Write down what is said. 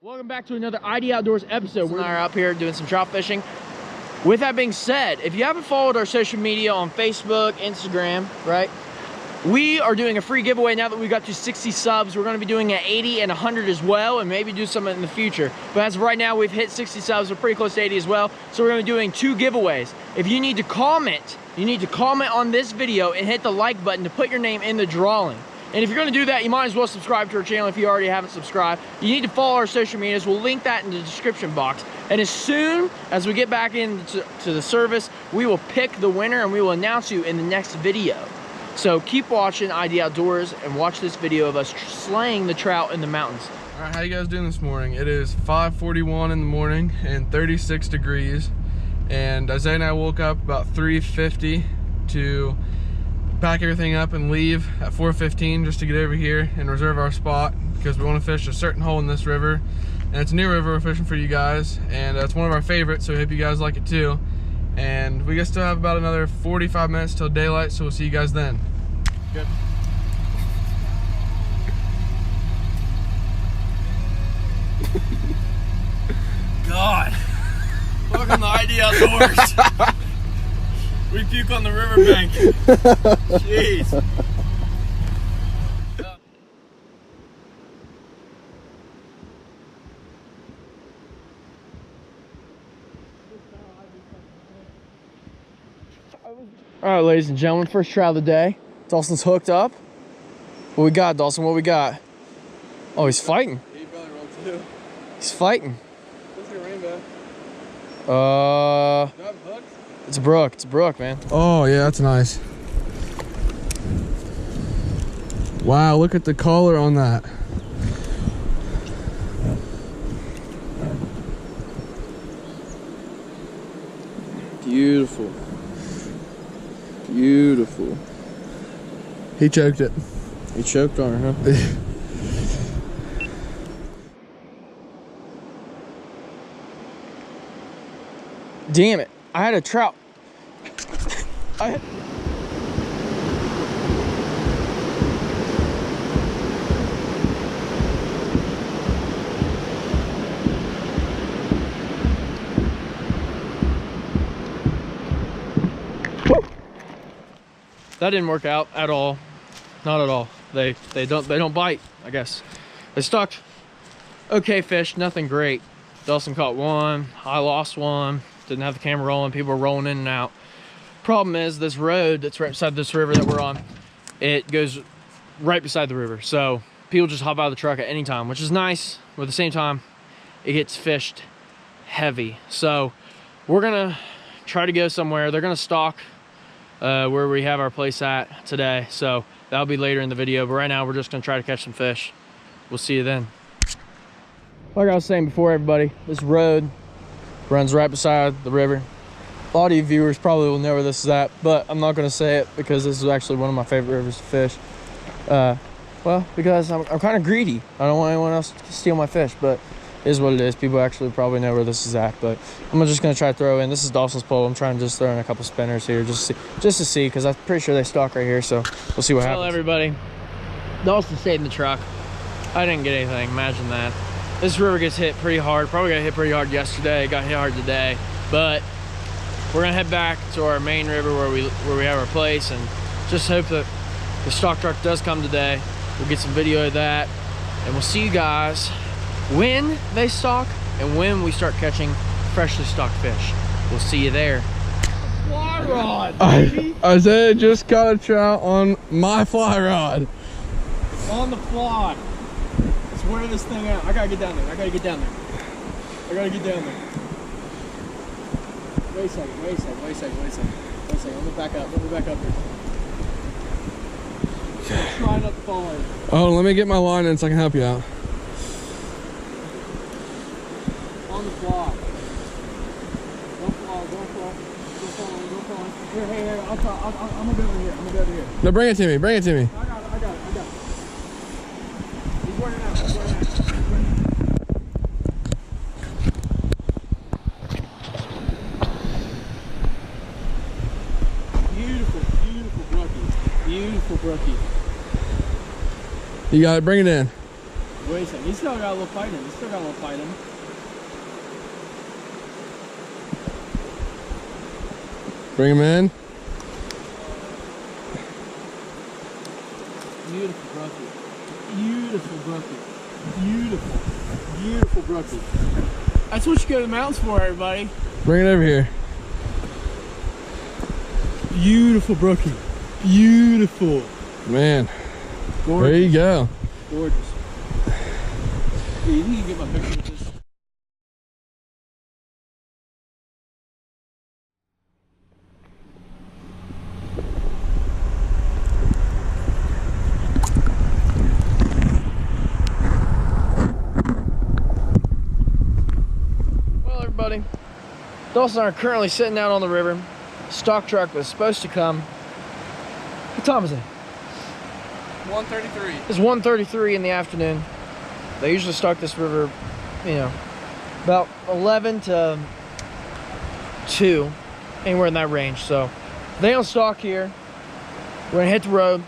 Welcome back to another ID Outdoors episode. We are up here doing some trout fishing. With that being said, if you haven't followed our social media on Facebook, Instagram, right? We are doing a free giveaway now that we got to 60 subs. We're gonna be doing at 80 and 100 as well, and maybe do something in the future. But as of right now, we've hit 60 subs. We're pretty close to 80 as well. So we're gonna be doing 2 giveaways. If you need to comment, on this video and hit the like button to put your name in the drawing. And if you're gonna do that, you might as well subscribe to our channel if you already haven't subscribed. You need to follow our social medias. We'll link that in the description box. And as soon as we get back into the service, we will pick the winner and we will announce you in the next video. So keep watching ID Outdoors and watch this video of us slaying the trout in the mountains. All right, how you guys doing this morning? It is 5:41 in the morning and 36 degrees. And Isaiah and I woke up about 3:50 to pack everything up and leave at 4:15 just to get over here and reserve our spot because we want to fish a certain hole in this river. And it's a new river we're fishing for you guys, and it's one of our favorites, so we hope you guys like it too. And we still have about another 45 minutes till daylight, so we'll see you guys then. Good. God. Welcome to ID Outdoors. We puke on the riverbank. Jeez. All right, ladies and gentlemen, first trout of the day. Dawson's hooked up. What we got, Dawson? What we got? Oh, he's fighting. He belly rolled too. He's fighting. Let's get a rainbow. Do you have hooks? It's a brook. It's a brook, man. Oh, yeah, that's nice. Wow, look at the color on that. Beautiful. Beautiful. He choked it. He choked on her, huh? Damn it. I had a trout. That didn't work out at all. Not at all. They don't bite, I guess. They stuck. Okay fish, nothing great. Dawson caught one, I lost one. Didn't have the camera rolling, people were rolling in and out. Problem is, this road that's right beside this river that we're on, it goes right beside the river. So people just hop out of the truck at any time, which is nice, but at the same time, it gets fished heavy. So we're gonna try to go somewhere. They're gonna stock where we have our place at today. So that'll be later in the video, but right now we're just gonna try to catch some fish. We'll see you then. Like I was saying before, everybody, this road runs right beside the river. A lot of you viewers probably will know where this is at, but I'm not gonna say it because this is actually one of my favorite rivers to fish. Well, because I'm kind of greedy. I don't want anyone else to steal my fish, but it is what it is. People actually probably know where this is at, but I'm just gonna try to throw in. This is Dawson's pole. I'm trying to just throw in a couple spinners here just to see, because I'm pretty sure they stock right here. So we'll see what happens. Hello, everybody. Dawson stayed in the truck. I didn't get anything. Imagine that. This river gets hit pretty hard. Probably got hit pretty hard yesterday. Got hit hard today, but we're gonna head back to our main river where we have our place, and just hope that the stock truck does come today. We'll get some video of that, and we'll see you guys when they stock and when we start catching freshly stocked fish. We'll see you there. Fly rod, baby. Isaiah just caught a trout on my fly rod. On the fly. Let's wear this thing out. I gotta get down there. I gotta get down there. Wait a second. Let me back up here. I'm trying not to fall in. Oh, let me get my line in so I can help you out. On the fly. Don't fall. Here, I'm gonna go over here. No, bring it to me. I got it. He's working out. Beautiful brookie. You got it, bring it in. Wait a second. He's still got a little fight in him. He's still got a little fight in him. Bring him in. Beautiful brookie. Beautiful brookie. Beautiful. Beautiful brookie. That's what you go to the mountains for, everybody. Bring it over here. Beautiful brookie. Beautiful. Man. Gorgeous. There you go. Gorgeous. Yeah, you need to get my picture with this. Well, everybody, Dawson and I are currently sitting out on the river. Stock truck was supposed to come. What time is it? 1:33. It's 1:33 in the afternoon. They usually stock this river, you know, about 11 to 2, anywhere in that range. So they don't stock here. We're gonna hit the road.